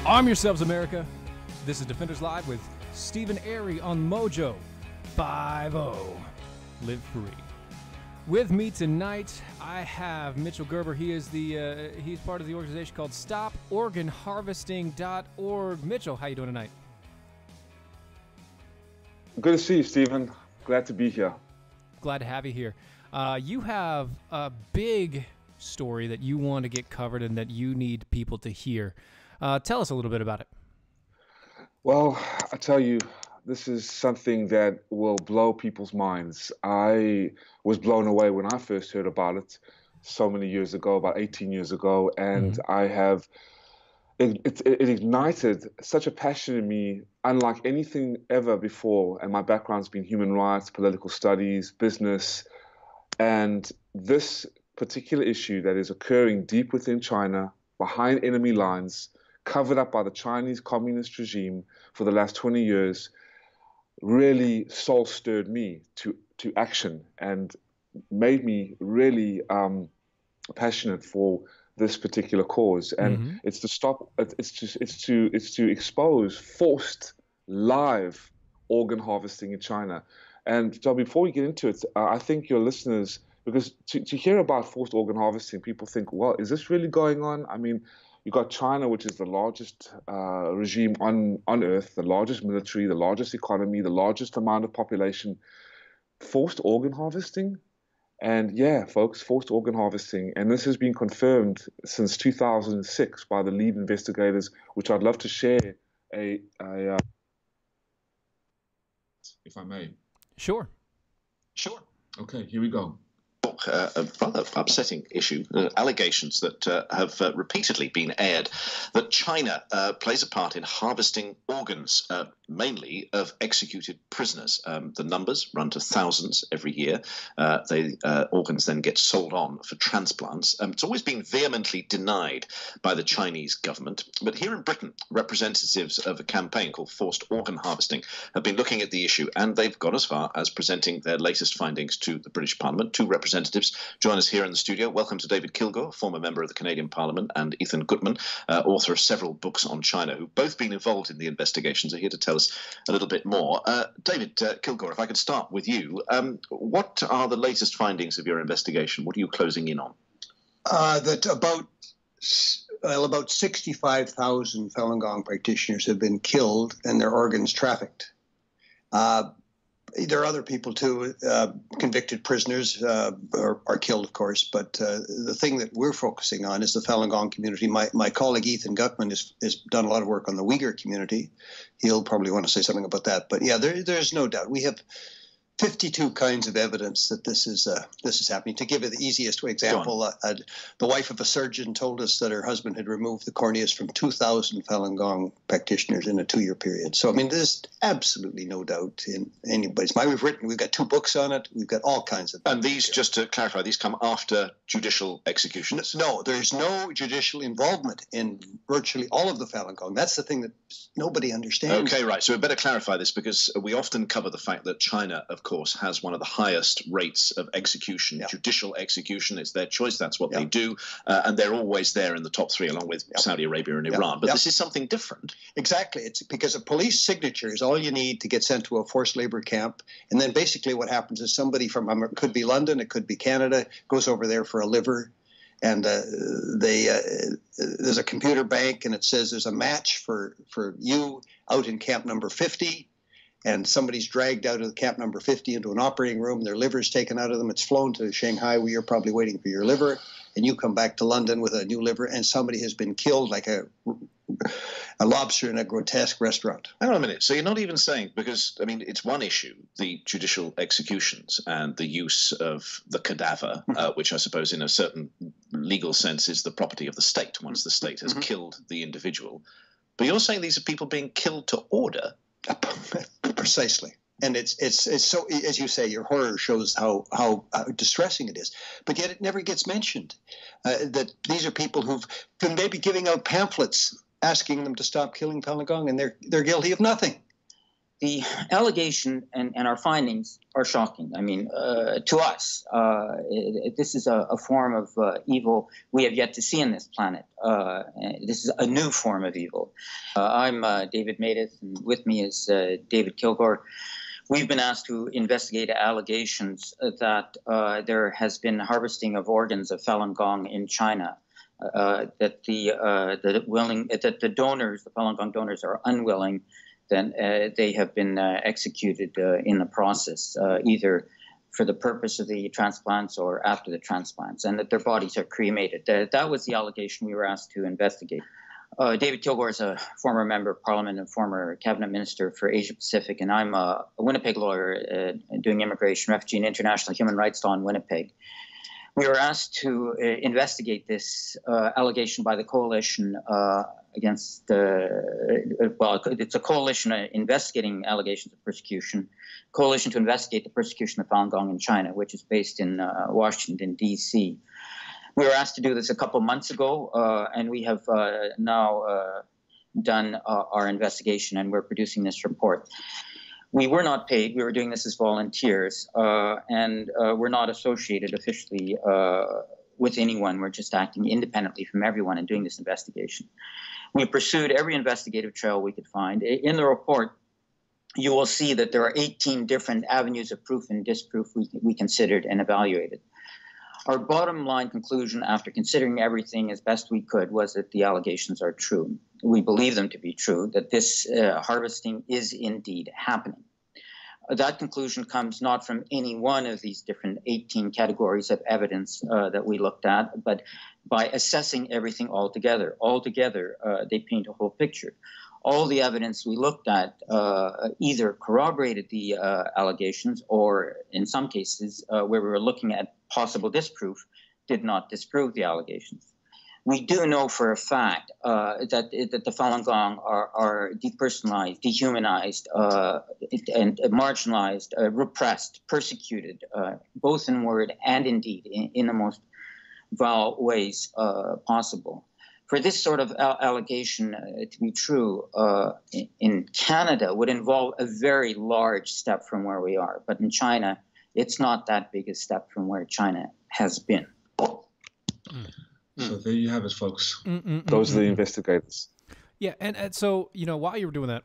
Arm yourselves, America. This is Defenders Live with Steven Airey on Mojo 5-0. Live free. With me tonight, I have Mitchell Gerber. He's part of the organization called StopOrganHarvesting.org. Mitchell, how you doing tonight? Good to see you, Steven. Glad to be here. Glad to have you here. You have a big story that you want to get covered and that you need people to hear. Tell us a little bit about it. Well, I tell you, this is something that will blow people's minds. I was blown away when I first heard about it so many years ago, about 18 years ago, and it ignited such a passion in me, unlike anything ever before. And my background's been human rights, political studies, business, and this particular issue that is occurring deep within China, behind enemy lines, covered up by the Chinese communist regime for the last 20 years, really soul-stirred me to action and made me really passionate for this particular cause. And it's to stop. It's to expose forced live organ harvesting in China. And so before we get into it, I think your listeners, because to hear about forced organ harvesting, people think, well, is this really going on? I mean, you got China, which is the largest regime on earth, the largest military, the largest economy, the largest amount of population. Forced organ harvesting? And yeah, folks, forced organ harvesting. And this has been confirmed since 2006 by the lead investigators, which I'd love to share if I may. Sure. Okay, here we go. A rather upsetting issue, allegations that have repeatedly been aired that China plays a part in harvesting organs, mainly of executed prisoners. The numbers run to thousands every year. Organs then get sold on for transplants. It's always been vehemently denied by the Chinese government. But here in Britain, representatives of a campaign called Forced Organ Harvesting have been looking at the issue, and they've got as far as presenting their latest findings to the British Parliament. Two representatives join us here in the studio. Welcome to David Kilgour, former member of the Canadian Parliament, and Ethan Gutmann, author of several books on China, who've both been involved in the investigations, are here to tell us a little bit more. David Kilgour, if I could start with you, what are the latest findings of your investigation? What are you closing in on? That about 65,000 Falun Gong practitioners have been killed and their organs trafficked. There are other people too, convicted prisoners are killed, of course, but the thing that we're focusing on is the Falun Gong community. My colleague Ethan Gutmann has done a lot of work on the Uyghur community. He'll probably want to say something about that. But yeah, there's no doubt. We have 52 kinds of evidence that this is happening. To give you the easiest example, the wife of a surgeon told us that her husband had removed the corneas from 2,000 Falun Gong practitioners in a 2-year period. So, I mean, there's absolutely no doubt in anybody's mind. We've got 2 books on it. We've got all kinds of. And these, just to clarify, these come after judicial executions? No, there's no judicial involvement in virtually all of the Falun Gong. That's the thing that nobody understands. Okay, right. So we better clarify this, because we often cover the fact that China, of course, has one of the highest rates of execution, judicial execution. It's their choice. That's what they do. And they're always there in the top 3, along with Saudi Arabia and Iran. But this is something different. Exactly. It's because a police signature is all you need to get sent to a forced labor camp. And then basically what happens is somebody from, it could be London, it could be Canada, goes over there for a liver. And there's a computer bank, and it says there's a match for you out in camp number 50. And somebody's dragged out of camp number 50 into an operating room. Their liver's taken out of them. It's flown to Shanghai, where you're probably waiting for your liver. And you come back to London with a new liver, and somebody has been killed like a lobster in a grotesque restaurant. Hang on a minute. So you're not even saying, because, I mean, it's one issue, the judicial executions and the use of the cadaver, which I suppose in a certain legal sense is the property of the state once the state has killed the individual. But you're saying these are people being killed to order? Precisely. And it's so, as you say, your horror shows how distressing it is. But yet it never gets mentioned that these are people who've been maybe giving out pamphlets asking them to stop killing Falun Gong, and they're guilty of nothing. The allegation and our findings are shocking. I mean, to us, this is a form of evil we have yet to see on this planet. This is a new form of evil. I'm David Maideth, and with me is David Kilgore. We've been asked to investigate allegations that there has been harvesting of organs of Falun Gong in China. That the donors, the Falun Gong donors, are unwilling. Then they have been executed in the process, either for the purpose of the transplants or after the transplants, and that their bodies are cremated. That was the allegation we were asked to investigate. David Kilgore is a former member of Parliament and former cabinet minister for Asia Pacific, and I'm a Winnipeg lawyer doing immigration, refugee, and international human rights law in Winnipeg. We were asked to investigate this allegation by the coalition against, it's a coalition investigating allegations of persecution, coalition to investigate the persecution of Falun Gong in China, which is based in Washington, D.C. We were asked to do this a couple months ago, and we have now done our investigation, and we're producing this report. We were not paid. We were doing this as volunteers, and we're not associated officially with anyone. We're just acting independently from everyone and doing this investigation. We pursued every investigative trail we could find. In the report, you will see that there are 18 different avenues of proof and disproof we considered and evaluated. Our bottom line conclusion, after considering everything as best we could, was that the allegations are true. We believe them to be true, that this harvesting is indeed happening. That conclusion comes not from any one of these different 18 categories of evidence that we looked at, but by assessing everything all together. Altogether, they paint a whole picture. All the evidence we looked at either corroborated the allegations or, in some cases, where we were looking at possible disproof, did not disprove the allegations. We do know for a fact that the Falun Gong are depersonalized, dehumanized, and marginalized, repressed, persecuted, both in word and in deed, in the most vile ways possible. For this sort of allegation to be true in Canada would involve a very large step from where we are. But in China, it's not that big a step from where China has been. So there you have it, folks. Those are the investigators. Yeah, and so, you know, while you were doing that,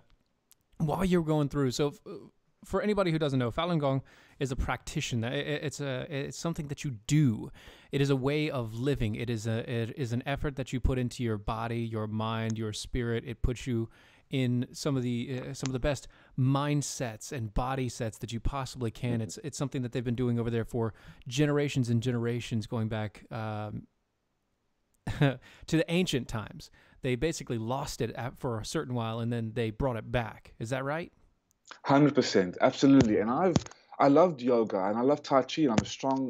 while you were going through, so for anybody who doesn't know, Falun Gong is a practitioner. It's something that you do. It is a way of living. It is an effort that you put into your body, your mind, your spirit. It puts you in some of the best mindsets and body sets that you possibly can. It's something that they've been doing over there for generations and generations, going back to the ancient times. They basically lost it for a certain while, and then they brought it back. Is that right? 100%, absolutely. And I loved yoga and I love Tai Chi, and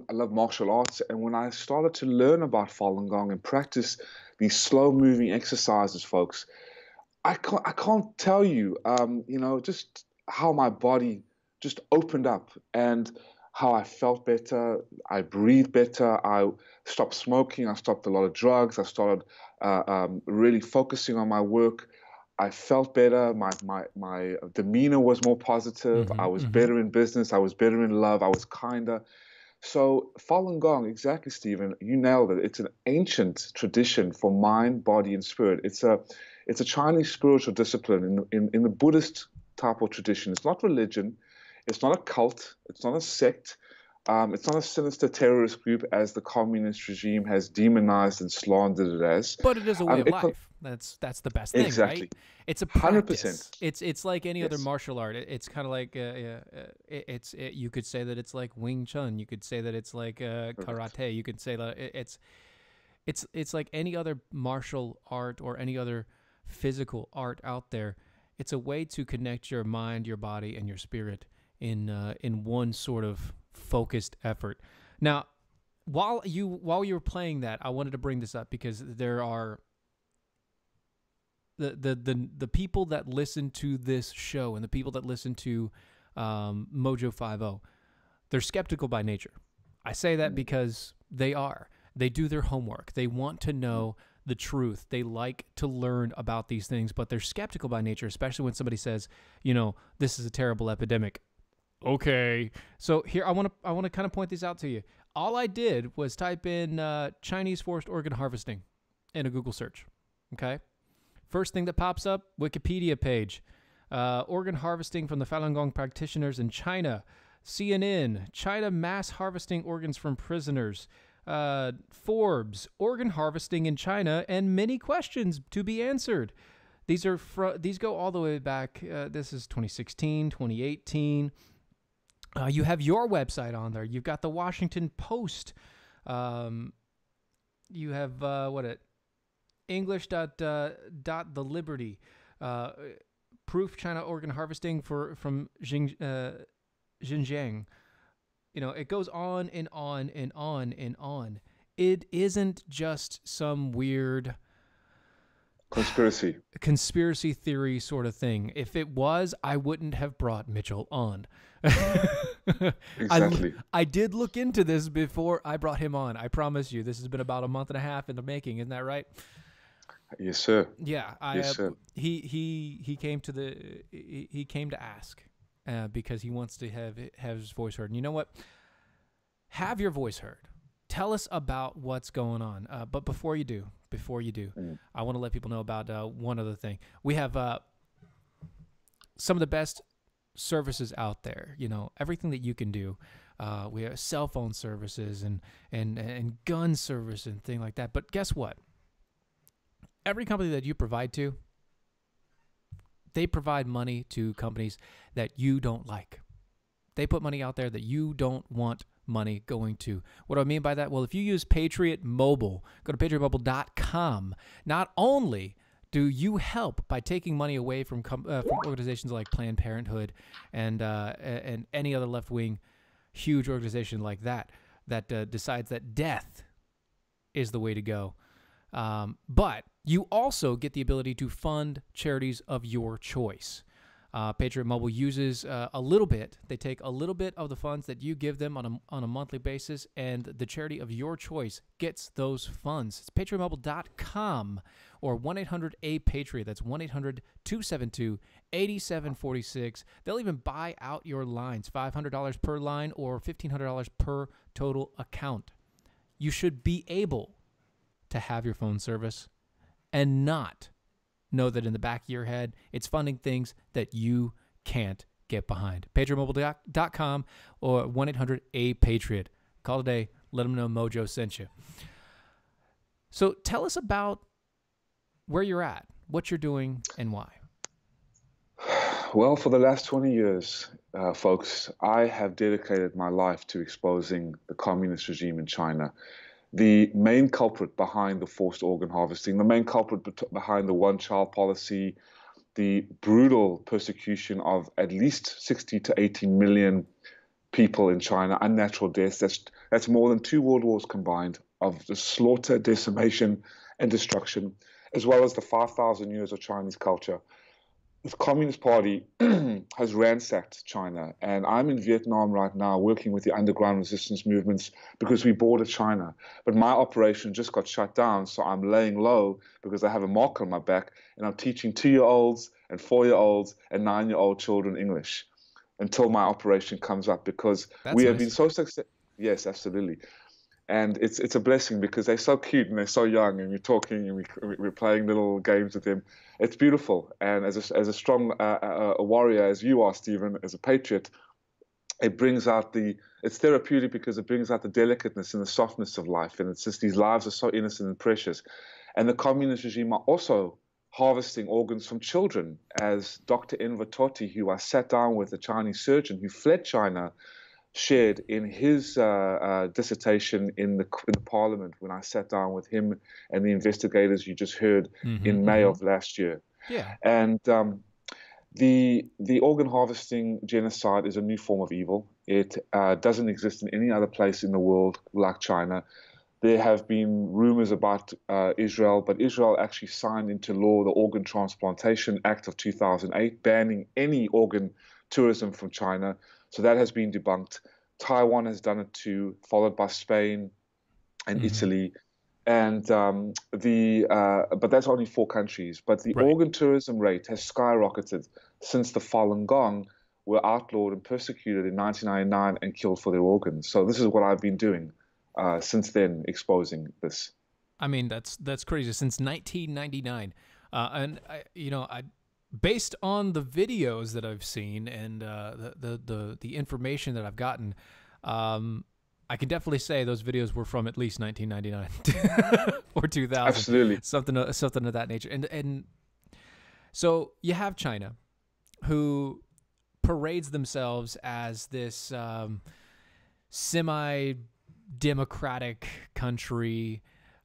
I love martial arts. And when I started to learn about Falun Gong and practice these slow-moving exercises, folks, I can't tell you, just how my body just opened up and how I felt better. I breathed better. I stopped smoking. I stopped a lot of drugs. I started really focusing on my work. I felt better. My demeanor was more positive. I was better in business. I was better in love. I was kinder. So Falun Gong, exactly, Stephen, you nailed it. It's an ancient tradition for mind, body, and spirit. It's a Chinese spiritual discipline in the Buddhist type of tradition. It's not religion. It's not a cult. It's not a sect. It's not a sinister terrorist group as the communist regime has demonized and slandered it as. But it is a way of life. That's the best thing, exactly. Right? It's a practice. 100%. It's like any other martial art. It's kind of like you could say that it's like Wing Chun. You could say that it's like karate. You could say that it's like any other martial art or any other physical art out there. It's a way to connect your mind, your body, and your spirit in one sort of focused effort. Now, while you were playing that, I wanted to bring this up because there are the people that listen to this show and the people that listen to Mojo 50, they're skeptical by nature. I say that because they are. They do their homework. They want to know the truth. They like to learn about these things, but they're skeptical by nature, especially when somebody says, this is a terrible epidemic. Okay. So here, I want to kind of point these out to you. All I did was type in Chinese forest organ harvesting in a Google search. Okay. First thing that pops up, Wikipedia page. Organ harvesting from the Falun Gong practitioners in China. CNN, China mass harvesting organs from prisoners. Forbes, organ harvesting in China and many questions to be answered. These go all the way back. This is 2016, 2018. You have your website on there. You've got the Washington Post. You have English.the Liberty. Proof China organ harvesting from Xinjiang. It goes on and on and on and on. It isn't just some weird conspiracy theory sort of thing. If it was, I wouldn't have brought Mitchell on. Exactly. I did look into this before I brought him on. I promise you, this has been about a month and a half in the making. Isn't that right? Yes, sir. Yeah. Yes, sir. He came to ask because he wants to have his voice heard. And you know what? Have your voice heard. Tell us about what's going on. But before you do, I want to let people know about one other thing. We have some of the best services out there. Everything that you can do. We have cell phone services and gun service and thing like that. But guess what? Every company that you provide to, they provide money to companies that you don't like. They put money out there that you don't want money going to. What do I mean by that? Well, if you use Patriot Mobile, go to patriotmobile.com. Not only do you help by taking money away from organizations like Planned Parenthood and any other left-wing huge organization like that decides that death is the way to go. But you also get the ability to fund charities of your choice. Patriot Mobile uses a little bit. They take a little bit of the funds that you give them on a monthly basis, and the charity of your choice gets those funds. It's patriotmobile.com or 1-800-A-PATRIOT. That's 1-800-272-8746. They'll even buy out your lines, $500 per line or $1,500 per total account. You should be able to have your phone service and not know that in the back of your head, it's funding things that you can't get behind. PatriotMobile.com or 1-800-A-PATRIOT. Call today. Let them know Mojo sent you. So tell us about where you're at, what you're doing, and why. Well, for the last 20 years, folks, I have dedicated my life to exposing the communist regime in China. The main culprit behind the forced organ harvesting, the main culprit behind the one-child policy, the brutal persecution of at least 60 to 80 million people in China, unnatural deaths. That's more than 2 world wars combined of the slaughter, decimation, and destruction, as well as the 5,000 years of Chinese culture. The Communist Party has ransacked China, and I'm in Vietnam right now working with the underground resistance movements because we border China. But my operation just got shut down, so I'm laying low because I have a mark on my back, and I'm teaching 2-year-olds and 4-year-olds and 9-year-old children English until my operation comes up because we have been so successful. Yes, absolutely. And it's a blessing because they're so cute and they're so young, and we're talking and we're playing little games with them. It's beautiful. And as a strong a warrior as you are, Stephen, as a patriot, it brings out it's therapeutic because it brings out the delicateness and the softness of life. And it's just these lives are so innocent and precious. And the communist regime are also harvesting organs from children, as Dr. Enver Tohti, who I sat down with, a Chinese surgeon who fled China, shared in his dissertation in the parliament when I sat down with him and the investigators you just heard in May of last year. Yeah. And the organ harvesting genocide is a new form of evil. It doesn't exist in any other place in the world like China. There have been rumors about Israel, but Israel actually signed into law the Organ Transplantation Act of 2008, banning any organ tourism from China. So that has been debunked. Taiwan has done it too, followed by Spain and Italy. And but that's only 4 countries. But the Right. organ tourism rate has skyrocketed since the Falun Gong were outlawed and persecuted in 1999 and killed for their organs. So this is what I've been doing since then, exposing this. I mean, that's crazy. Since 1999, and based on the videos that I've seen and the information that I've gotten, I can definitely say those videos were from at least 1999 or 2000. Absolutely, something of that nature. And so you have China, who parades themselves as this semi-democratic country,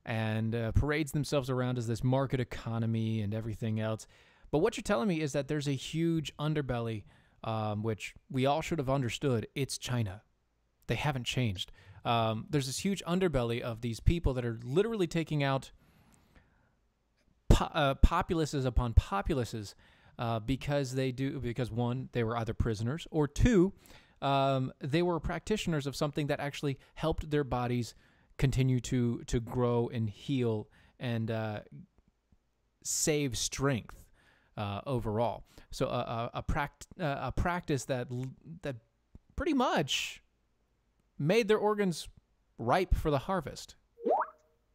and parades themselves around as this market economy and everything else. But what you're telling me is that there's a huge underbelly, which we all should have understood. It's China. They haven't changed. There's this huge underbelly of these people that are literally taking out populaces upon populaces because one, they were either prisoners, or two, they were practitioners of something that actually helped their bodies continue to grow and heal and save strength overall. So a practice that pretty much made their organs ripe for the harvest.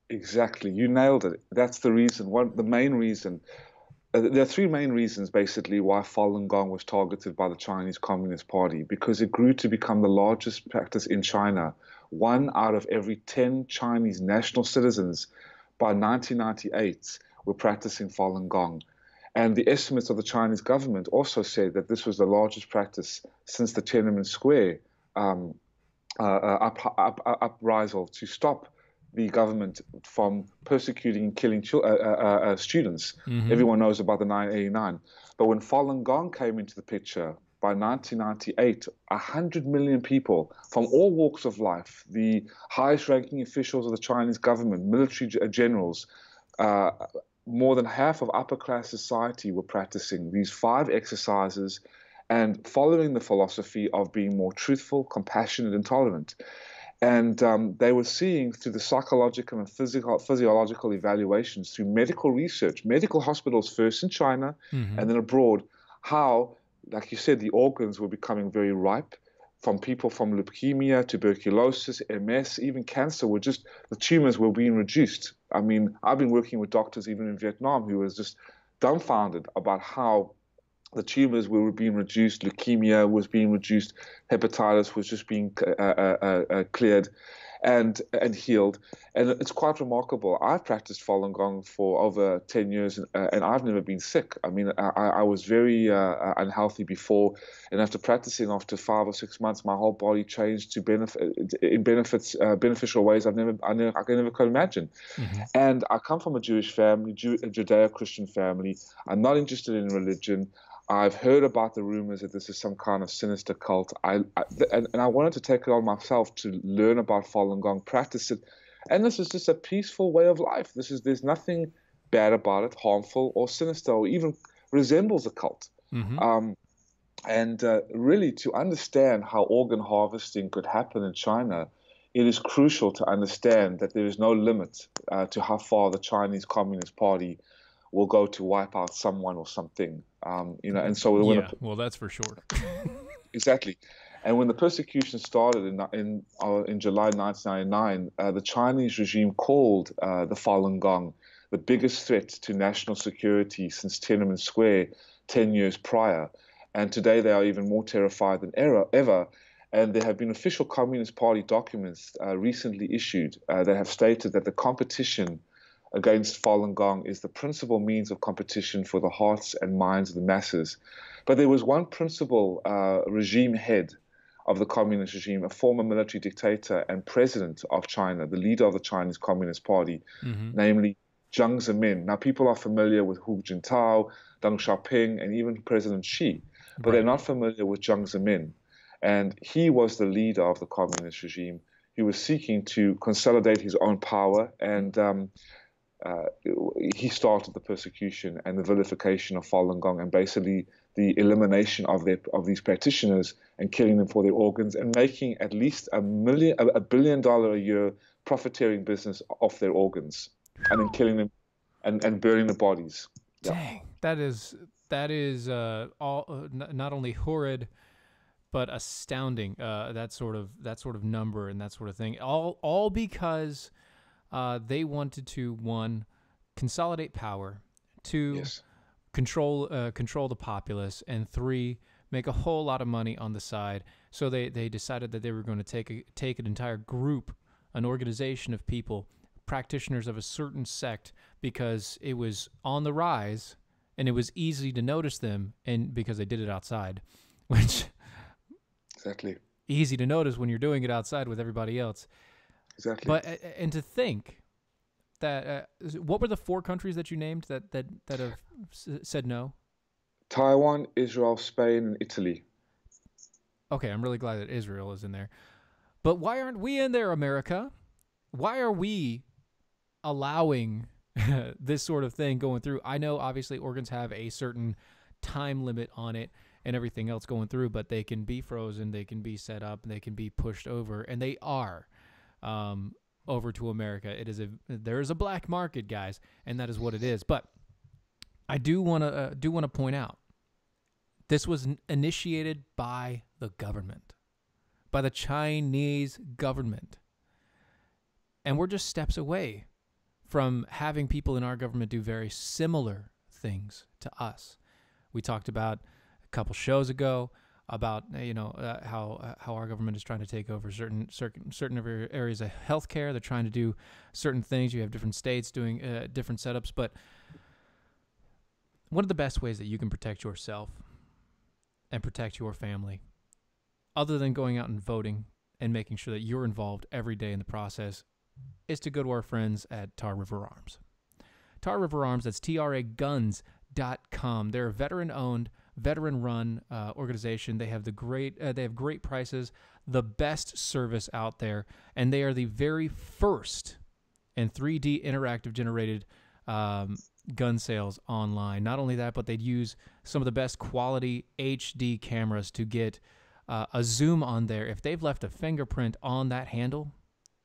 Exactly. You nailed it. That's the reason. The main reason. There are 3 main reasons, basically, why Falun Gong was targeted by the Chinese Communist Party, because it grew to become the largest practice in China. 1 out of every 10 Chinese national citizens by 1998 were practicing Falun Gong. And the estimates of the Chinese government also said that this was the largest practice since the Tiananmen Square uprisal to stop the government from persecuting and killing students. Mm-hmm. Everyone knows about the 989. But when Falun Gong came into the picture, by 1998, 100 million people from all walks of life, the highest-ranking officials of the Chinese government, military generals, more than half of upper-class society were practicing these 5 exercises and following the philosophy of being more truthful, compassionate, and tolerant. And they were seeing through the psychological and physiological evaluations, through medical research, medical hospitals first in China and then abroad, how, like you said, the organs were becoming very ripe. From people from leukemia, tuberculosis, MS, even cancer, the tumors were being reduced. I mean, I've been working with doctors even in Vietnam who was just dumbfounded about how the tumors were being reduced, leukemia was being reduced, hepatitis was just being cleared and healed. And it's quite remarkable. I've practiced Falun Gong for over 10 years, and I've never been sick. I mean, I was very unhealthy before, and after practicing, after 5 or 6 months, my whole body changed to beneficial ways I never could imagine. Mm-hmm. And I come from a Jewish family, a Judeo-Christian family. I'm not interested in religion. I've heard about the rumors that this is some kind of sinister cult. And I wanted to take it on myself to learn about Falun Gong, practice it. And this is just a peaceful way of life. There's nothing bad about it, harmful or sinister, or even resembles a cult. Mm-hmm. Really, to understand how organ harvesting could happen in China, it is crucial to understand that there is no limit to how far the Chinese Communist Party will go to wipe out someone or something. And so well, that's for sure. Exactly. And when the persecution started in July 1999, the Chinese regime called the Falun Gong the biggest threat to national security since Tiananmen Square 10 years prior. And today they are even more terrified than ever. And there have been official Communist Party documents recently issued that have stated that the competition against Falun Gong is the principal means of competition for the hearts and minds of the masses. But there was one principal regime head of the communist regime, a former military dictator and president of China, the leader of the Chinese Communist Party, namely Jiang Zemin. Now, people are familiar with Hu Jintao, Deng Xiaoping, and even President Xi, but they're not familiar with Jiang Zemin. And he was the leader of the communist regime. He was seeking to consolidate his own power, and he started the persecution and the vilification of Falun Gong, and basically the elimination of these practitioners and killing them for their organs, and making at least $1 billion a year profiteering business off their organs, and then killing them and burning the bodies. Yeah. Dang, that is not only horrid but astounding. That sort of number and that sort of thing. All because they wanted to, one, consolidate power, two, Yes. control the populace, and three, make a whole lot of money on the side. So they decided that they were going to take an entire group, an organization of people, practitioners of a certain sect, because it was on the rise and it was easy to notice them, and because they did it outside, which Exactly. easy to notice when you're doing it outside with everybody else. Exactly. But and to think that what were the 4 countries that you named that have said no? Taiwan, Israel, Spain, and Italy. Okay, I'm really glad that Israel is in there. But why aren't we in there, America? Why are we allowing this sort of thing going through? I know obviously organs have a certain time limit on it and everything else going through, but they can be frozen, they can be set up, and they can be pushed over, and they are over to America. There is a black market, guys, and that is what it is. But I do want to point out, this was initiated by the government, by the Chinese government, and we're just steps away from having people in our government do very similar things to us. We talked about a couple shows ago about how our government is trying to take over certain areas of healthcare. They're trying to do certain things. You have different states doing different setups. But one of the best ways that you can protect yourself and protect your family, other than going out and voting and making sure that you're involved every day in the process, is to go to our friends at Tar River Arms. Tar River Arms, that's traguns.com. They're a veteran-owned, veteran-run organization. They have great prices, the best service out there, and they are the very first and 3D interactive generated gun sales online. Not only that, but they'd use some of the best quality HD cameras to get a zoom on there. If they've left a fingerprint on that handle,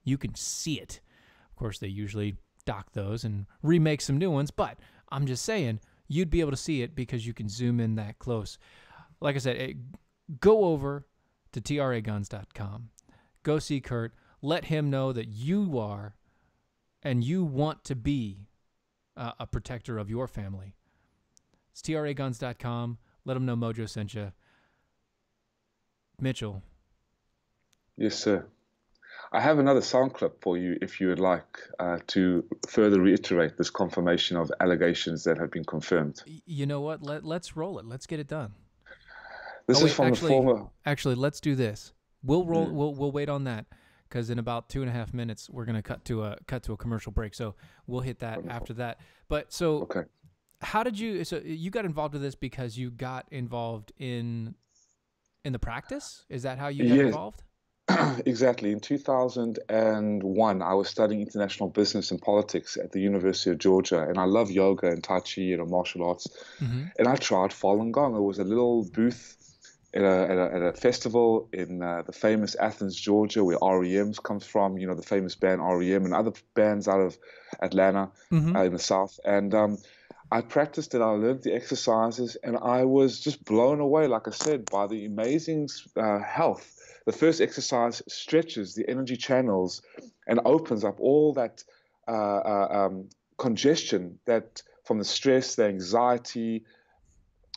you can see it. Of course, they usually dock those and remake some new ones, but I'm just saying, you'd be able to see it because you can zoom in that close. Like I said, go over to traguns.com. Go see Kurt. Let him know that you are and you want to be a protector of your family. It's traguns.com. Let him know Mojo sent you. Mitchell. Yes, sir. I have another sound clip for you if you would like to further reiterate this confirmation of allegations that have been confirmed. You know what? Let's roll it. Let's get it done. This is from the former... Actually, let's do this. We'll roll. We'll wait on that because in about 2.5 minutes we're going to cut to a commercial break. So we'll hit that after that. But so, okay. How did you? So you got involved with this because you got involved in the practice? Is that how you got involved? Exactly. In 2001, I was studying international business and politics at the University of Georgia, and I love yoga and Tai Chi and martial arts. Mm-hmm. And I tried Falun Gong. It was a little booth at a festival in the famous Athens, Georgia, where REM's comes from. You know, the famous band REM and other bands out of Atlanta in the South. And I practiced it. I learned the exercises, and I was just blown away, like I said, by the amazing health. The first exercise stretches the energy channels and opens up all that congestion that from the stress, the anxiety,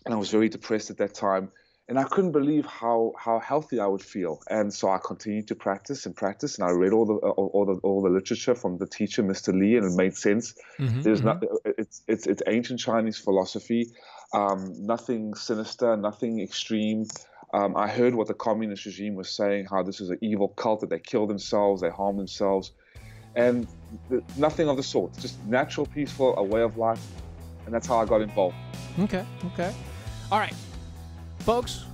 and I was very depressed at that time. And I couldn't believe how healthy I would feel. And so I continued to practice, and I read all the literature from the teacher, Mr. Lee, and it made sense. It's ancient Chinese philosophy, nothing sinister, nothing extreme. I heard what the communist regime was saying, how this is an evil cult, that they kill themselves, they harm themselves, and nothing of the sort. Just natural, peaceful, a way of life, and that's how I got involved. Okay. All right, folks,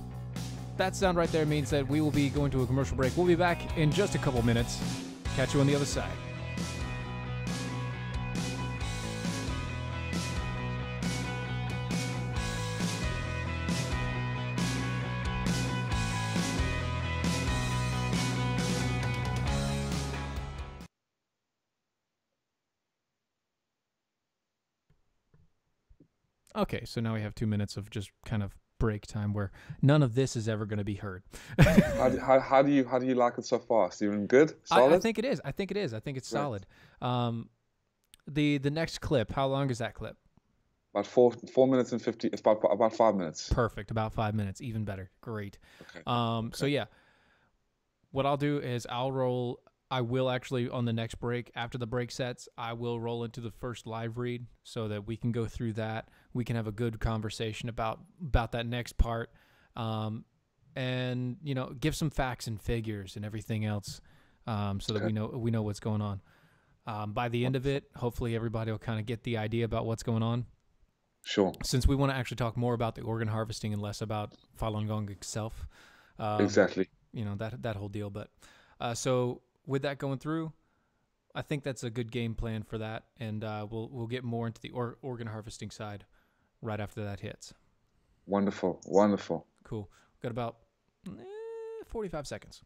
that sound right there means that we will be going to a commercial break. We'll be back in just a couple minutes. Catch you on the other side. Okay, so now we have 2 minutes of just kind of break time where none of this is ever going to be heard. How do you like it so far, Stephen? Good, solid. I think it is. I think it is. I think it's solid. The next clip. How long is that clip? About 4 minutes and 50. It's about 5 minutes. Perfect. About 5 minutes. Even better. Great. Okay. So yeah, what I'll do is I will actually on the next break, after the break sets, I will roll into the first live read so that we can go through that. We can have a good conversation about that next part, and give some facts and figures and everything else, so that we know what's going on. By the end of it, hopefully everybody will kind of get the idea about what's going on. Sure. Since we want to actually talk more about the organ harvesting and less about Falun Gong itself. Exactly. That whole deal. But so with that going through, I think that's a good game plan for that, and we'll get more into the organ harvesting side right after that hits. Wonderful. Cool. We've got about 45 seconds.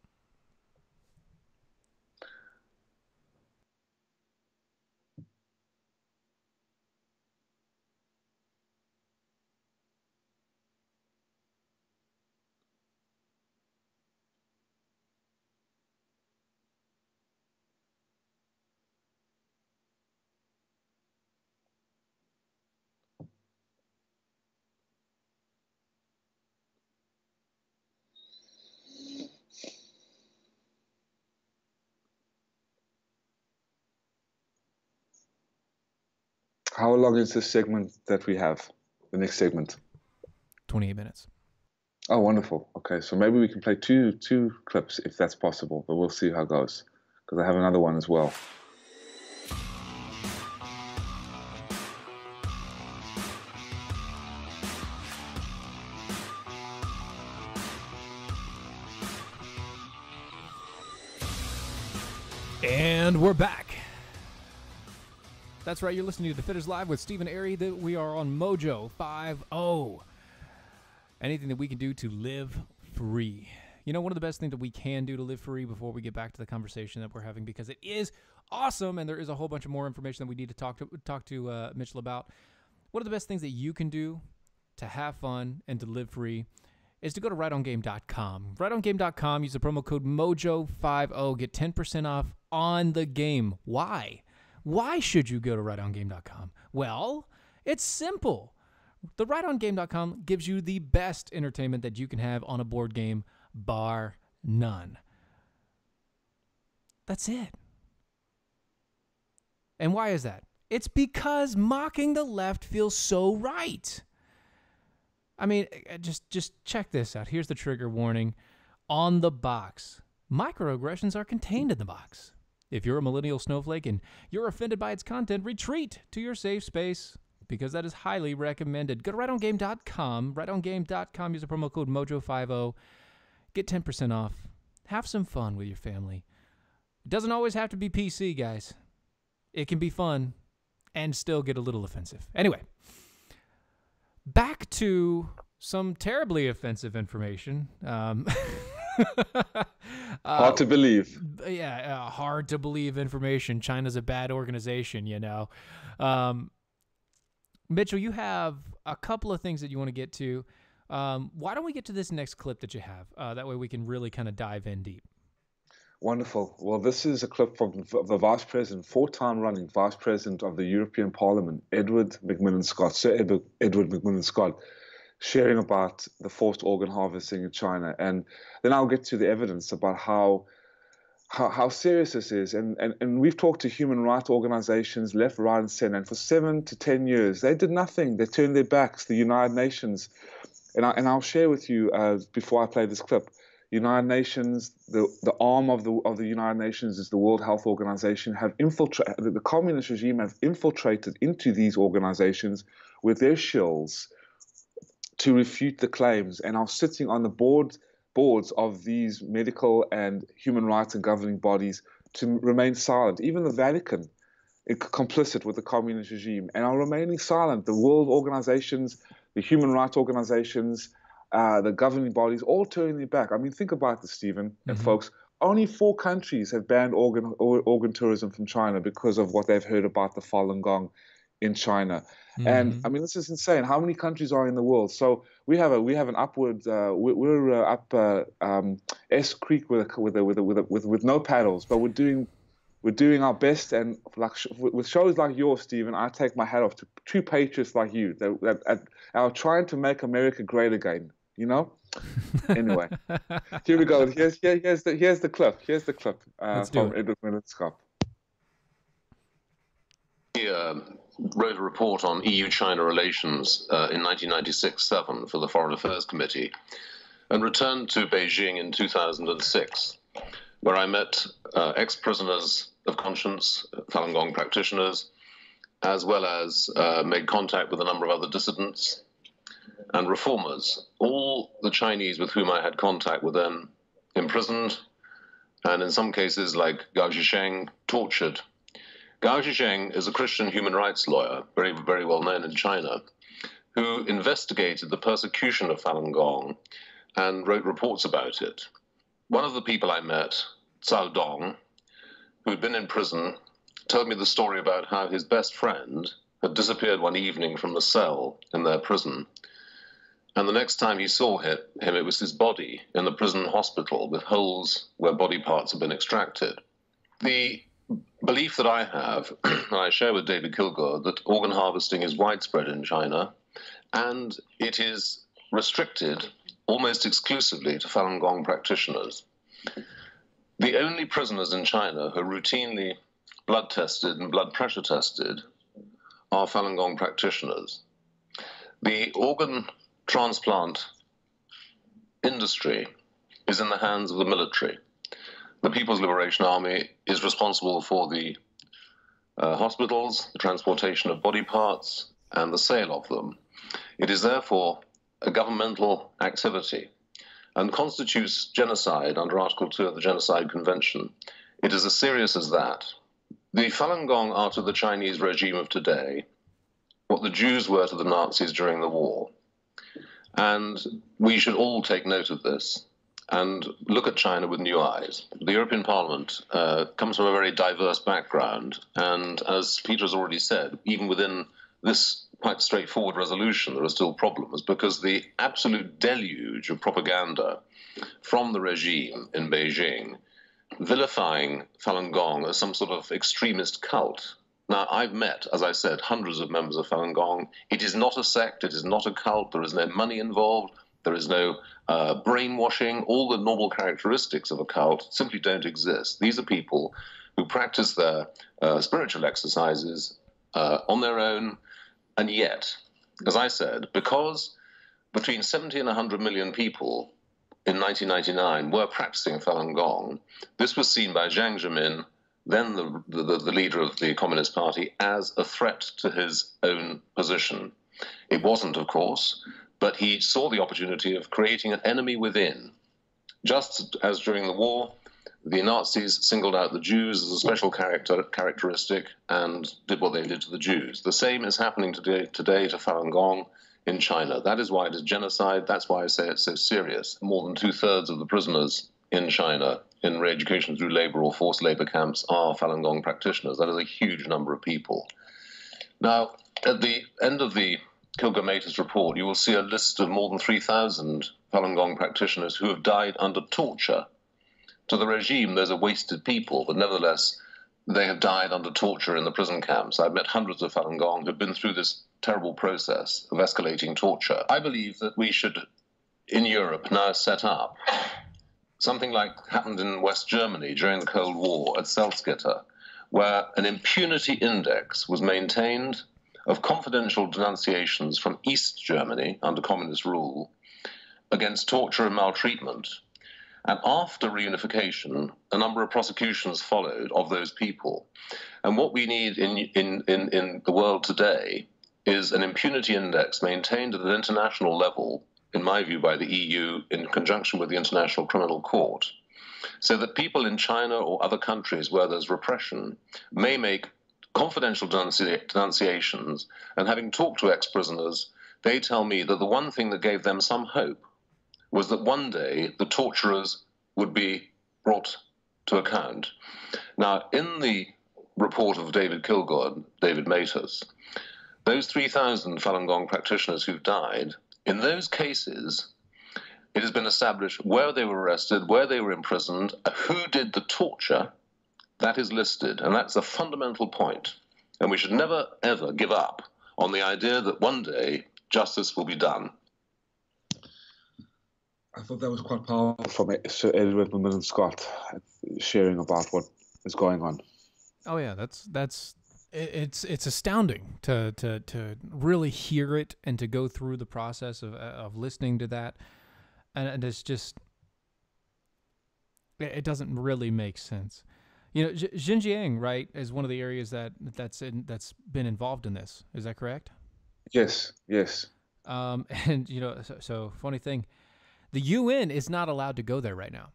How long is this segment that we have? The next segment? 28 minutes. Oh, wonderful. Okay, so maybe we can play two clips if that's possible, but we'll see how it goes, because I have another one as well. And we're back. That's right, you're listening to Defenders Live with Steven Airey. We are on Mojo 50. Anything that we can do to live free. One of the best things that we can do to live free before we get back to the conversation that we're having, because it is awesome, and there is a whole bunch of more information that we need to talk to Mitchell about. One of the best things that you can do to have fun and to live free is to go to rightongame.com. Rightongame.com, use the promo code MOJO50, get 10% off on the game. Why? Why should you go to rightongame.com? Well, it's simple. The rightongame.com gives you the best entertainment that you can have on a board game, bar none. That's it. And why is that? It's because mocking the left feels so right. I mean, just check this out. Here's the trigger warning on the box. Microaggressions are contained in the box. If you're a millennial snowflake and you're offended by its content, retreat to your safe space, because that is highly recommended. Go to rightongame.com. Rightongame.com. Use the promo code MOJO50. Get 10% off. Have some fun with your family. It doesn't always have to be PC, guys. It can be fun and still get a little offensive. Anyway, back to some terribly offensive information. Hard to believe. Yeah, hard to believe information. China's a bad organization, Mitchell, you have a couple of things that you want to get to. Why don't we get to this next clip that you have? That way we can really kind of dive in deep. Wonderful. Well, this is a clip from the Vice President, 4-time running Vice President of the European Parliament, Sir Edward Macmillan Scott, sharing about the forced organ harvesting in China. And then I'll get to the evidence about how serious this is. And we've talked to human rights organizations, left, right, and center. And for 7 to 10 years, they did nothing. They turned their backs. The United Nations, and I'll share with you before I play this clip. United Nations, the arm of the United Nations is the World Health Organization, have infiltrated, the communist regime have infiltrated into these organizations with their shills to refute the claims, and are sitting on the boards of these medical and human rights and governing bodies to remain silent. Even the Vatican is complicit with the communist regime and are remaining silent. The world organizations, the human rights organizations, the governing bodies, all turning their back. I mean, think about this, Stephen and folks. Only 4 countries have banned organ tourism from China because of what they've heard about the Falun Gong in China. And I mean, this is insane. How many countries are in the world? So we have an upward. We're up S Creek with no paddles, but we're doing our best. And like with shows like yours, Stephen, I take my hat off to true patriots like you that are trying to make America great again. You know. Anyway, here we go. Here's the clip. Here's the clip from Edward Miller's Cup. He wrote a report on EU-China relations in 1996-7 for the Foreign Affairs Committee, and returned to Beijing in 2006, where I met ex-prisoners of conscience, Falun Gong practitioners, as well as made contact with a number of other dissidents and reformers. All the Chinese with whom I had contact were then imprisoned, and in some cases, like Gao Zhisheng, tortured. Gao Zhisheng is a Christian human rights lawyer, very, very well known in China, who investigated the persecution of Falun Gong and wrote reports about it. One of the people I met, Cao Dong, who had been in prison, told me the story about how his best friend had disappeared one evening from the cell in their prison. And the next time he saw him, it was his body in the prison hospital with holes where body parts had been extracted. The belief that I have, and I share with David Kilgour, that organ harvesting is widespread in China, and it is restricted almost exclusively to Falun Gong practitioners. The only prisoners in China who are routinely blood tested and blood pressure tested are Falun Gong practitioners. The organ transplant industry is in the hands of the military. The People's Liberation Army is responsible for the hospitals, the transportation of body parts, and the sale of them. It is therefore a governmental activity and constitutes genocide under Article 2 of the Genocide Convention. It is as serious as that. The Falun Gong are to the Chinese regime of today what the Jews were to the Nazis during the war. And we should all take note of this and look at China with new eyes. The European Parliament comes from a very diverse background, and as Peter has already said, even within this quite straightforward resolution, there are still problems, because the absolute deluge of propaganda from the regime in Beijing, vilifying Falun Gong as some sort of extremist cult. Now, I've met, as I said, hundreds of members of Falun Gong. It is not a sect, it is not a cult, there is no money involved, there is no brainwashing. All the normal characteristics of a cult simply don't exist. These are people who practice their spiritual exercises on their own, and yet, as I said, because between 70 and 100 million people in 1999 were practicing Falun Gong, this was seen by Jiang Zemin, then the leader of the Communist Party, as a threat to his own position. It wasn't, of course, but he saw the opportunity of creating an enemy within. Just as during the war, the Nazis singled out the Jews as a special characteristic and did what they did to the Jews. The same is happening today to Falun Gong in China. That is why it is genocide. That's why I say it's so serious. More than 2/3 of the prisoners in China in re-education through labor or forced labor camps are Falun Gong practitioners. That is a huge number of people. Now, at the end of the Kilgour-Matas report, you will see a list of more than 3,000 Falun Gong practitioners who have died under torture. To the regime, those are wasted people, but nevertheless, they have died under torture in the prison camps. I've met hundreds of Falun Gong who've been through this terrible process of escalating torture. I believe that we should, in Europe, now set up something like happened in West Germany during the Cold War at Salzgitter, where an impunity index was maintained of confidential denunciations from East Germany under communist rule against torture and maltreatment. And after reunification, a number of prosecutions followed of those people. And what we need in the world today is an impunity index maintained at an international level, in my view, by the EU in conjunction with the International Criminal Court, so that people in China or other countries where there's repression may make confidential denunciations. And having talked to ex-prisoners, they tell me that the one thing that gave them some hope was that one day the torturers would be brought to account. Now, in the report of David Kilgore and David Maters, those 3,000 Falun Gong practitioners who've died, in those cases, it has been established where they were arrested, where they were imprisoned, who did the torture. That is listed, and that's a fundamental point. And we should never, ever give up on the idea that one day justice will be done. I thought that was quite powerful from Sir Edward Macmillan Scott sharing about what is going on. Oh yeah, it's astounding to really hear it and to go through the process of listening to that, and it's just, it doesn't really make sense. You know, Xinjiang, right, is one of the areas that's been involved in this. Is that correct? Yes. And you know, so funny thing, the UN is not allowed to go there right now.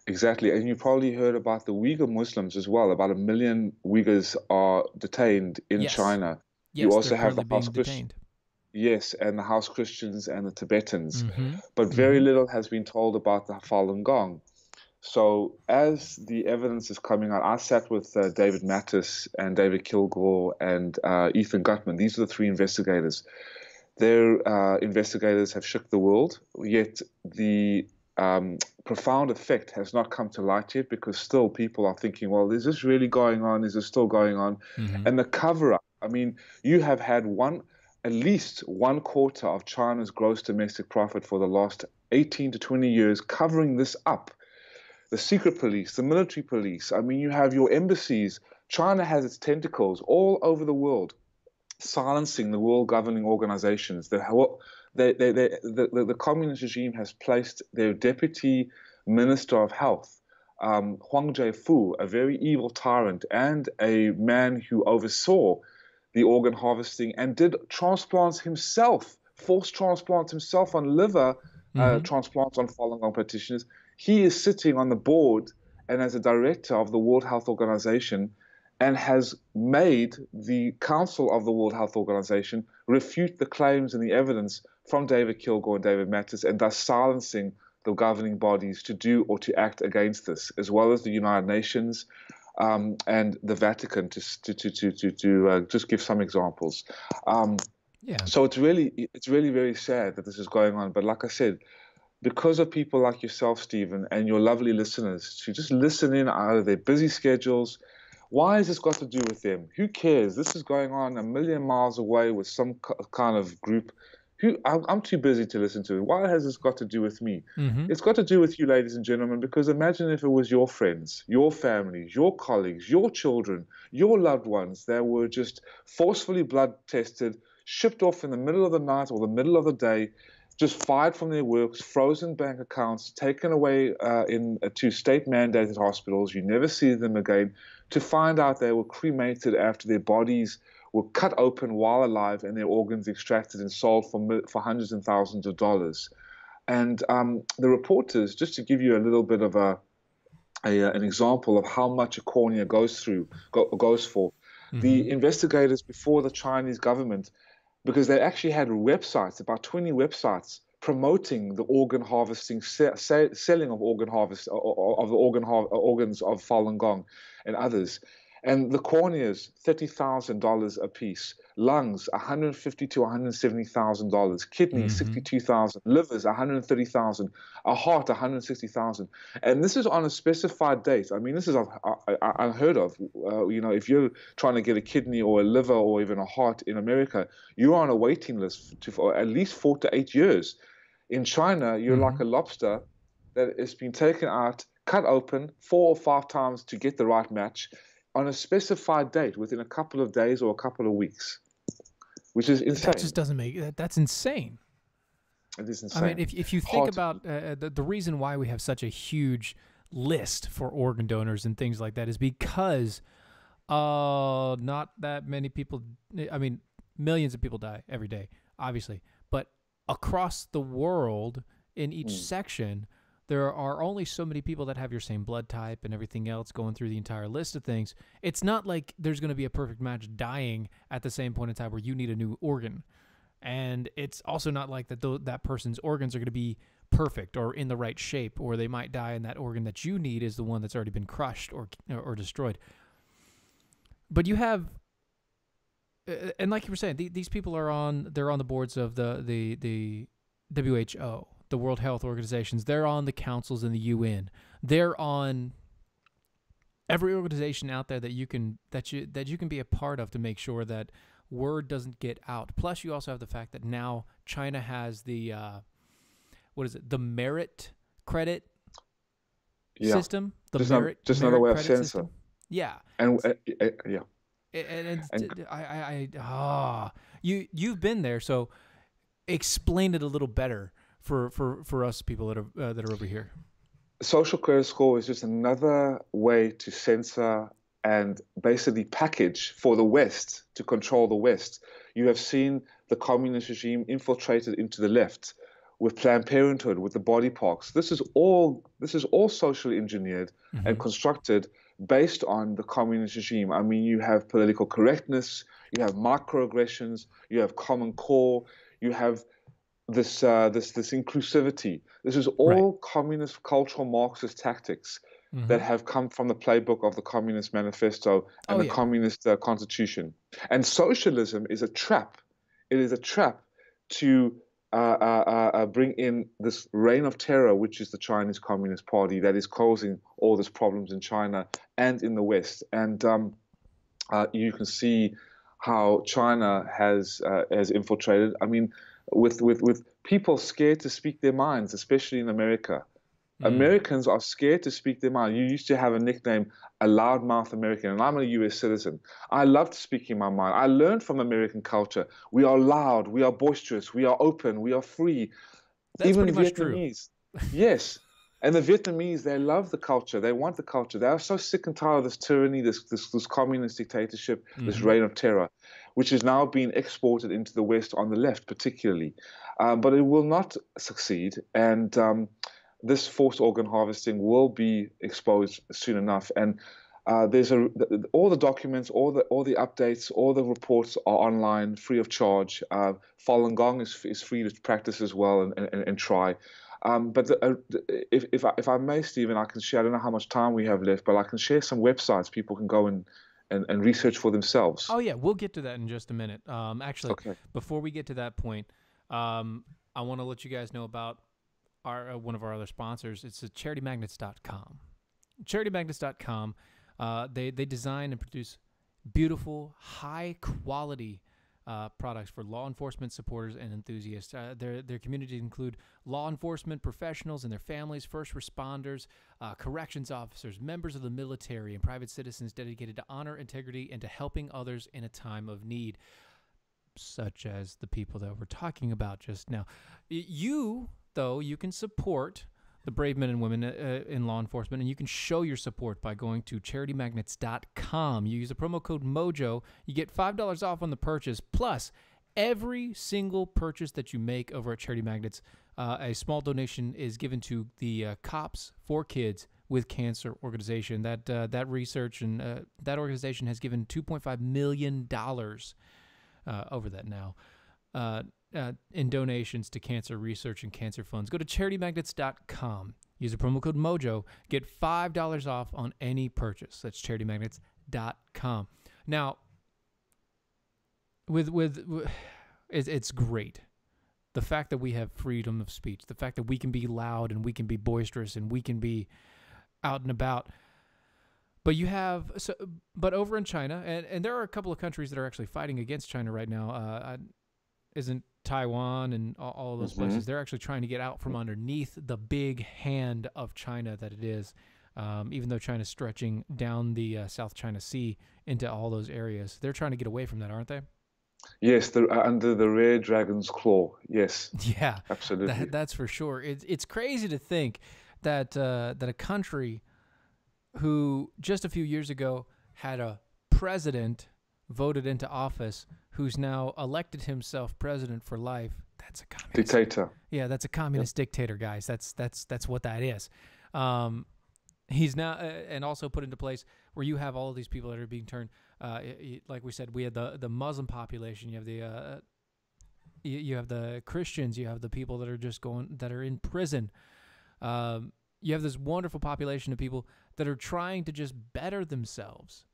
Exactly, and you probably heard about the Uyghur Muslims as well. About 1 million Uyghurs are detained in China. Yes, you also have the House Christians. Yes, and the House Christians and the Tibetans. Mm-hmm. But very little has been told about the Falun Gong. So as the evidence is coming out, I sat with David Mattis and David Kilgore and Ethan Gutman. These are the three investigators. Their investigators have shook the world, yet the profound effect has not come to light yet, because still people are thinking, well, is this really going on? Is this still going on? Mm-hmm. And the cover-up, I mean, you have had at least 1/4 of China's gross domestic profit for the last 18 to 20 years covering this up. The secret police, the military police, I mean, you have your embassies. China has its tentacles all over the world, silencing the world governing organizations. The communist regime has placed their deputy minister of health, Huang Jiefu, a very evil tyrant and a man who oversaw the organ harvesting and did transplants himself, forced transplants himself on liver transplants on Falun Gong practitioners. He is sitting on the board and as a director of the World Health Organization, and has made the Council of the World Health Organization refute the claims and the evidence from David Kilgore and David Mattis, and thus silencing the governing bodies to do or to act against this, as well as the United Nations and the Vatican, to just give some examples. So it's really very sad that this is going on. But like I said, because of people like yourself, Stephen, and your lovely listeners, to just listen in out of their busy schedules. Why has this got to do with them? Who cares? This is going on 1 million miles away with some kind of group. I'm too busy to listen to it. Why has this got to do with me? Mm-hmm. It's got to do with you, ladies and gentlemen, because imagine if it was your friends, your families, your colleagues, your children, your loved ones that were just forcefully blood tested, shipped off in the middle of the night or the middle of the day, just fired from their works, frozen bank accounts, taken away to state-mandated hospitals. You never see them again, to find out they were cremated after their bodies were cut open while alive and their organs extracted and sold for hundreds and thousands of dollars. And the reporters, just to give you a little bit of an example of how much a cornea goes for, the investigators before the Chinese government, because they actually had websites, about 20 websites, promoting the organ harvesting, selling of organ harvest, of the organs of Falun Gong and others. And the corneas, $30,000 a piece. Lungs, $150,000 to $170,000. Kidneys, $62,000. Livers, $130,000. A heart, $160,000. And this is on a specified date. I mean, this is unheard of. If you're trying to get a kidney or a liver or even a heart in America, you're on a waiting list for at least 4 to 8 years. In China, you're like a lobster that has been taken out, cut open 4 or 5 times to get the right match, on a specified date within a couple of days or a couple of weeks, which is insane. That just doesn't make that's insane. It is insane. I mean, if you think about the reason why we have such a huge list for organ donors and things like that is because not that many people, I mean, millions of people die every day, obviously, but across the world in each section, there are only so many people that have your same blood type and everything else going through the entire list of things. It's not like there's going to be a perfect match dying at the same point in time where you need a new organ. And it's also not like that person's organs are going to be perfect or in the right shape, or they might die and that organ that you need is the one that's already been crushed or destroyed. but you have, and like you were saying, these people are they're on the boards of the WHO, the World Health Organizations. They're on the councils in the UN. They're on every organization out there that you can be a part of to make sure that word doesn't get out. Plus, you also have the fact that now China has the the merit credit system. The just another way of censor. System. Yeah. And you've been there, so explain it a little better for us people that are over here. Social credit score is just another way to censor and basically package for the West to control the West. You have seen the communist regime infiltrated into the left with Planned Parenthood, with the body parks. This is all socially engineered and constructed based on the communist regime. I mean, you have political correctness, you have microaggressions, you have common core, you have this inclusivity. This is all communist cultural Marxist tactics that have come from the playbook of the Communist Manifesto and the Communist Constitution. And socialism is a trap. It is a trap to bring in this reign of terror, which is the Chinese Communist Party, that is causing all these problems in China and in the West. And you can see how China has infiltrated. I mean, with people scared to speak their minds, especially in America. Americans are scared to speak their mind. You used to have a nickname, a loudmouth American, and I'm a U.S. citizen. I loved speaking my mind. I learned from American culture. We are loud, we are boisterous, we are open, we are free. That's Even pretty much Vietnamese. Yes. And the Vietnamese, they love the culture. They want the culture. They are so sick and tired of this tyranny, this communist dictatorship, this reign of terror, which is now being exported into the West on the left particularly. But it will not succeed. And this forced organ harvesting will be exposed soon enough. And there's all the documents, all the updates, all the reports are online, free of charge. Falun Gong is free to practice as well and try. But if I may, Stephen, I can share. I don't know how much time we have left, but I can share some websites people can go and research for themselves. Oh yeah, we'll get to that in just a minute. Actually, before we get to that point, I want to let you guys know about one of our other sponsors. It's charitymagnets.com. Charitymagnets.com. They design and produce beautiful, high quality products for law enforcement supporters and enthusiasts. Their community include law enforcement professionals and their families, first responders, corrections officers, members of the military, and private citizens dedicated to honor, integrity, and to helping others in a time of need, such as the people that we're talking about just now. You can support the brave men and women in law enforcement, and you can show your support by going to charitymagnets.com. You use the promo code MOJO. You get $5 off on the purchase, plus every single purchase that you make over at Charity Magnets, a small donation is given to the Cops for Kids with Cancer organization. That research and that organization has given $2.5 million over that now. In donations to cancer research and cancer funds. Go to charitymagnets.com. Use the promo code MOJO. Get $5 off on any purchase. That's charitymagnets.com. Now, it's great. The fact that we have freedom of speech, the fact that we can be loud and we can be boisterous and we can be out and about. But but over in China, and there are a couple of countries that are actually fighting against China right now. Isn't Taiwan and all those places, they're actually trying to get out from underneath the big hand of China that it is, even though China's stretching down the South China Sea into all those areas. They're trying to get away from that, aren't they? Yes, they're under the rare dragon's claw. Yes. Yeah, absolutely. That's for sure. It's crazy to think that a country who just a few years ago had a president voted into office who's now elected himself president for life. That's a communist dictator. Yeah, that's a communist dictator, guys. That's what that is. He's now and also put into place where you have all of these people that are being turned. Like we said, we had the Muslim population. You have you have the Christians. You have the people that are in prison. You have this wonderful population of people that are trying to just better themselves.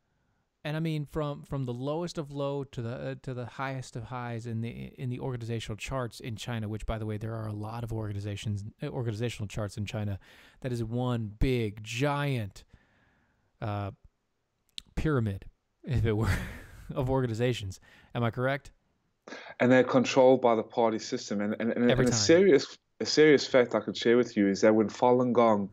And I mean, from the lowest of low to the highest of highs in the organizational charts in China, which, by the way, there are a lot of organizational charts in China. That is one big giant pyramid, if it were, of organizations. Am I correct? And they're controlled by the party system. And Every a time. serious fact I could share with you is that when Falun Gong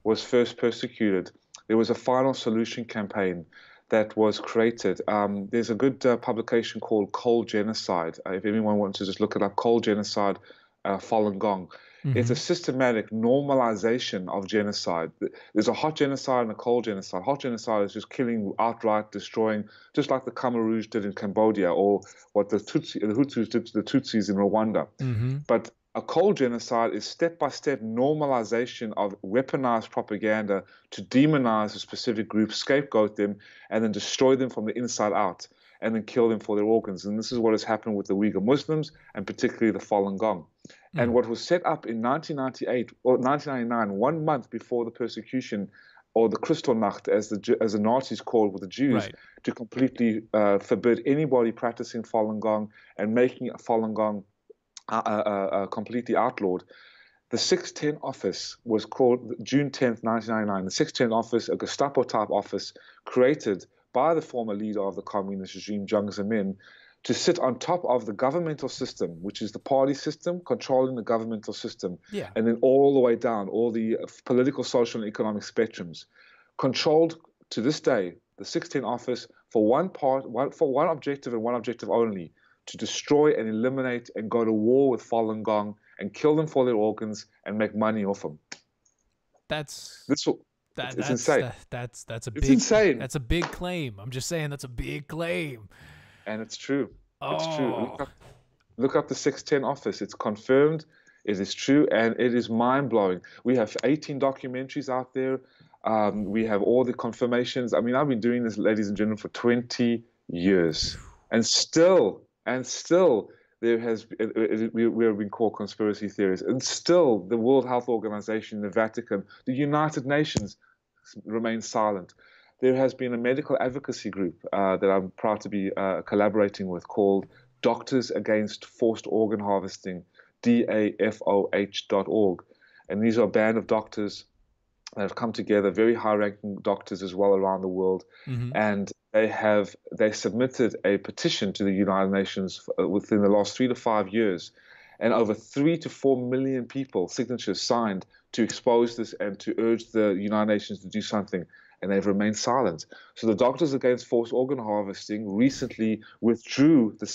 was first persecuted, there was a final solution campaign that was created. There's a good publication called Cold Genocide. If anyone wants to just look it up, Cold Genocide, Falun Gong. It's a systematic normalization of genocide. There's a hot genocide and a cold genocide. Hot genocide is just killing outright, destroying, just like the Khmer Rouge did in Cambodia, or what the Hutus did to the Tutsis in Rwanda. But a cold genocide is step-by-step normalization of weaponized propaganda to demonize a specific group, scapegoat them, and then destroy them from the inside out, and then kill them for their organs. And this is what has happened with the Uyghur Muslims, and particularly the Falun Gong. And what was set up in 1998 or 1999, 1 month before the persecution, or the Kristallnacht, as the Nazis called with the Jews, to completely forbid anybody practicing Falun Gong and making Falun Gong completely outlawed. The 610 office was called June 10th, 1999. The 610 office, a Gestapo-type office created by the former leader of the communist regime, Jiang Zemin, to sit on top of the governmental system, which is the party system controlling the governmental system, and then all the way down, all the political, social, and economic spectrums. Controlled to this day, the 610 office for one objective and one objective only, to destroy and eliminate and go to war with Falun Gong and kill them for their organs and make money off them. That's insane. It's insane. That's a big claim. I'm just saying that's a big claim. And it's true. It's true. Look up the 610 office. It's confirmed. It is true, and it is mind-blowing. We have 18 documentaries out there. We have all the confirmations. I mean, I've been doing this, ladies and gentlemen, for 20 years. And still, there has we have been called conspiracy theories. And still, the World Health Organization, the Vatican, the United Nations remain silent. There has been a medical advocacy group that I'm proud to be collaborating with called Doctors Against Forced Organ Harvesting, DAFOH.org. And these are a band of doctors that have come together, very high-ranking doctors as well around the world. And they submitted a petition to the United Nations within the last 3 to 5 years. And over 3 to 4 million people, signatures signed to expose this and to urge the United Nations to do something. And they've remained silent. So the Doctors Against Forced Organ Harvesting recently withdrew the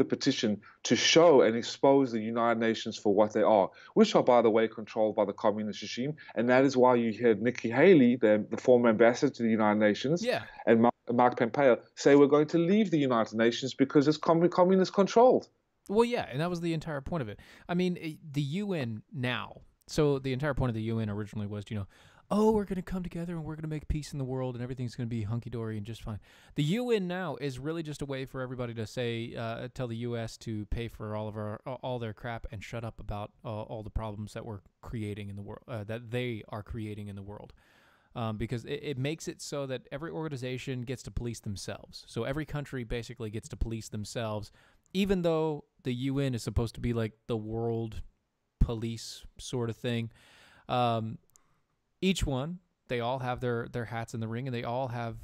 petition to show and expose the United Nations for what they are, which are, by the way, controlled by the communist regime. And that is why you heard Nikki Haley, the former ambassador to the United Nations, and Mark Pompeo say we're going to leave the United Nations because it's communist controlled. Well, yeah, and that was the entire point of it. I mean, the UN now. So the entire point of the UN originally was, oh, we're going to come together and we're going to make peace in the world and everything's going to be hunky-dory and just fine. The UN now is really just a way for everybody to say, tell the U.S. to pay for all their crap and shut up about all the problems that we're creating in the world, that they are creating in the world. Because it makes it so that every organization gets to police themselves. So every country basically gets to police themselves, even though the UN is supposed to be like the world police sort of thing. Each one, they all have their hats in the ring, and they all have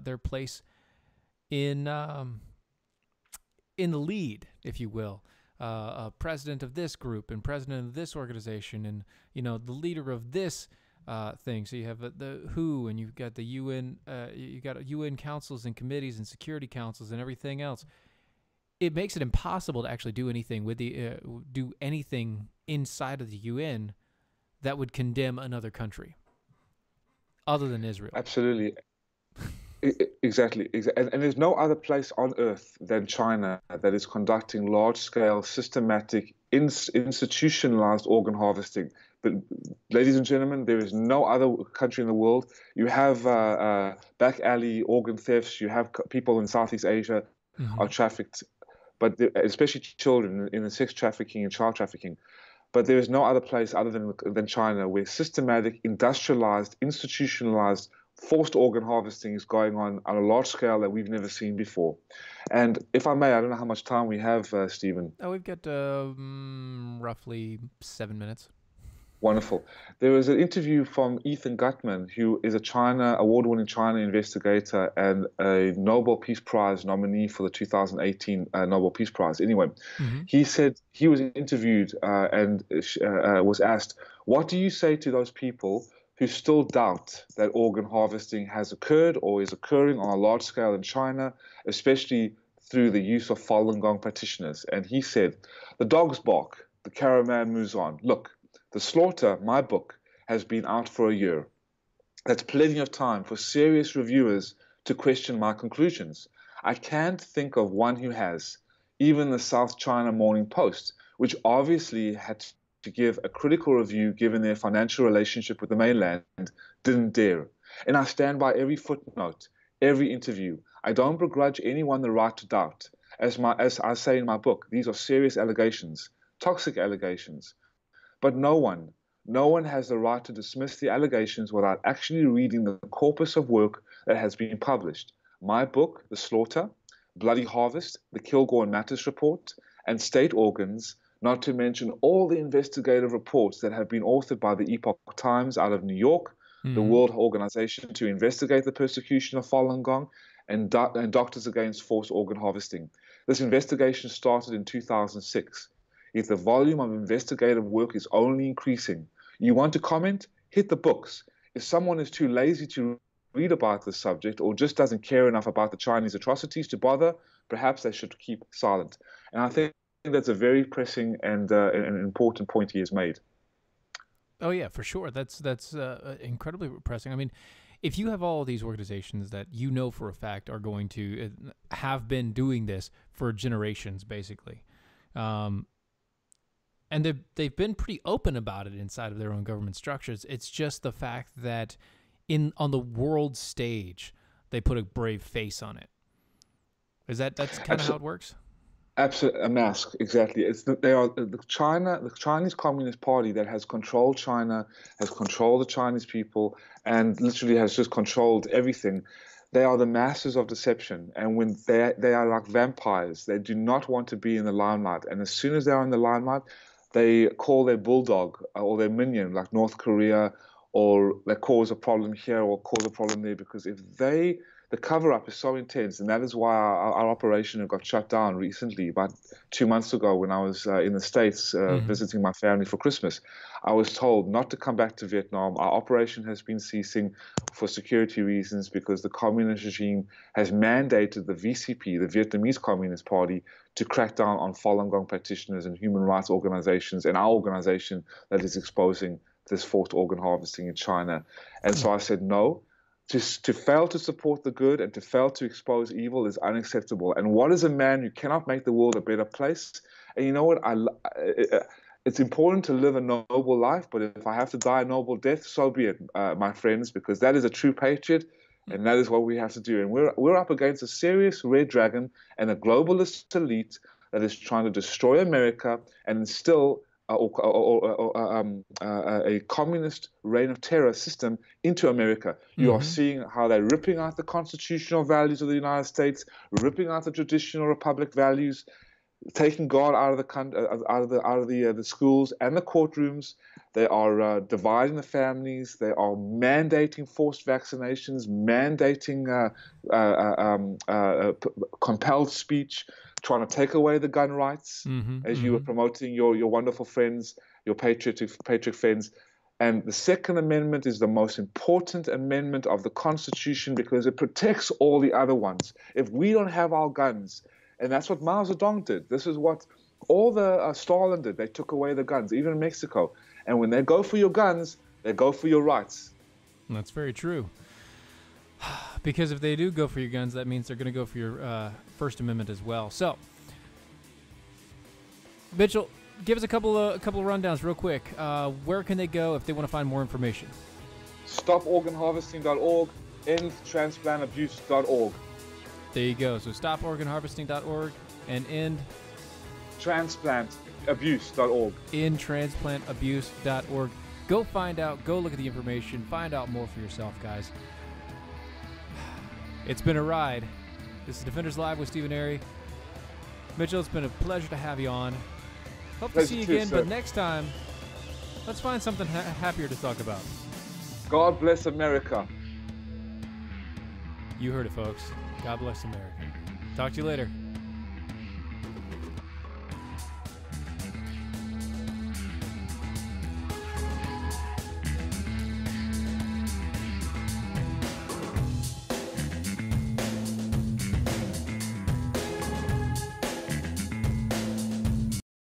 their place in the lead, if you will. President of this group and president of this organization, and the leader of this thing. So you have the WHO, and you've got the UN. You got UN councils and committees and security councils and everything else. It makes it impossible to actually do anything with do anything inside of the UN that would condemn another country. Other than Israel. Absolutely. Exactly. And there's no other place on earth than China that is conducting large-scale, systematic, institutionalized organ harvesting. But, ladies and gentlemen, there is no other country in the world. You have back alley organ thefts. You have people in Southeast Asia are trafficked, but especially children in the sex trafficking and child trafficking. But there is no other place other than China where systematic, industrialized, institutionalized forced organ harvesting is going on a large scale that we've never seen before. And if I may, I don't know how much time we have, Stephen. Oh, we've got roughly 7 minutes. Wonderful. There was an interview from Ethan Gutmann, who is a award-winning China investigator and a Nobel Peace Prize nominee for the 2018 Nobel Peace Prize. Anyway, he said he was interviewed and was asked, what do you say to those people who still doubt that organ harvesting has occurred or is occurring on a large scale in China, especially through the use of Falun Gong practitioners? And he said, the dogs bark, the caravan moves on. Look, The Slaughter, my book, has been out for a year. That's plenty of time for serious reviewers to question my conclusions. I can't think of one who has. Even the South China Morning Post, which obviously had to give a critical review given their financial relationship with the mainland, didn't dare. And I stand by every footnote, every interview. I don't begrudge anyone the right to doubt. As I say in my book, these are serious allegations, toxic allegations. But no one has the right to dismiss the allegations without actually reading the corpus of work that has been published. My book, The Slaughter, Bloody Harvest, the Kilgore and Mattis Report, and State Organs, not to mention all the investigative reports that have been authored by the Epoch Times out of New York, the World Organization to investigate the persecution of Falun Gong, and Doctors Against Forced Organ Harvesting. This investigation started in 2006. If the volume of investigative work is only increasing, you want to comment? Hit the books. If someone is too lazy to read about the subject or just doesn't care enough about the Chinese atrocities to bother, perhaps they should keep silent. And I think that's a very pressing and an important point he has made. Oh yeah, for sure. That's incredibly pressing. I mean, if you have all of these organizations that you know for a fact are going to have been doing this for generations, basically, and they've been pretty open about it inside of their own government structures. It's just the fact that on the world stage, they put a brave face on it. That's kind of how it works? Absolutely, a mask, exactly. They are the Chinese Communist Party that has controlled China, has controlled the Chinese people, and literally has just controlled everything. They are the masters of deception, and when they are like vampires, they do not want to be in the limelight. And as soon as they are in the limelight, they call their bulldog or their minion, like North Korea, or they cause a problem here or cause a problem there, because the cover-up is so intense, and that is why our operation got shut down recently, about 2 months ago when I was in the States visiting my family for Christmas. I was told not to come back to Vietnam. Our operation has been ceasing for security reasons because the communist regime has mandated the VCP, the Vietnamese Communist Party, to crack down on Falun Gong practitioners and human rights organizations, and our organization that is exposing this forced organ harvesting in China. And so I said no. To fail to support the good and to fail to expose evil is unacceptable. And what is a man who cannot make the world a better place? And you know what? It's important to live a noble life, but if I have to die a noble death, so be it, my friends, because that is a true patriot, and that is what we have to do. And we're up against a serious red dragon and a globalist elite that is trying to destroy America and instill a communist reign of terror system into America. You are seeing how they're ripping out the constitutional values of the United States, ripping out the traditional republic values, taking God out of the schools and the courtrooms. They are dividing the families. They are mandating forced vaccinations, mandating compelled speech, trying to take away the gun rights, as you were promoting your wonderful friends, your patriot friends. And the Second Amendment is the most important amendment of the Constitution because it protects all the other ones. If we don't have our guns, and that's what Mao Zedong did. This is what all the Stalin did. They took away the guns, even in Mexico. And when they go for your guns, they go for your rights. That's very true. Because if they do go for your guns, that means they're going to go for your First Amendment as well. So, Mitchell, give us a couple of rundowns real quick. Where can they go if they want to find more information? StopOrganHarvesting.org, EndTransplantAbuse.org. There you go. So StopOrganHarvesting.org and EndTransplantAbuse.org. EndTransplantAbuse.org. Go find out. Go look at the information. Find out more for yourself, guys. It's been a ride. This is Defenders Live with Steven Airey. Mitchell, it's been a pleasure to have you on. Hope to see you again, but next time, let's find something happier to talk about. God bless America. You heard it, folks. God bless America. Talk to you later.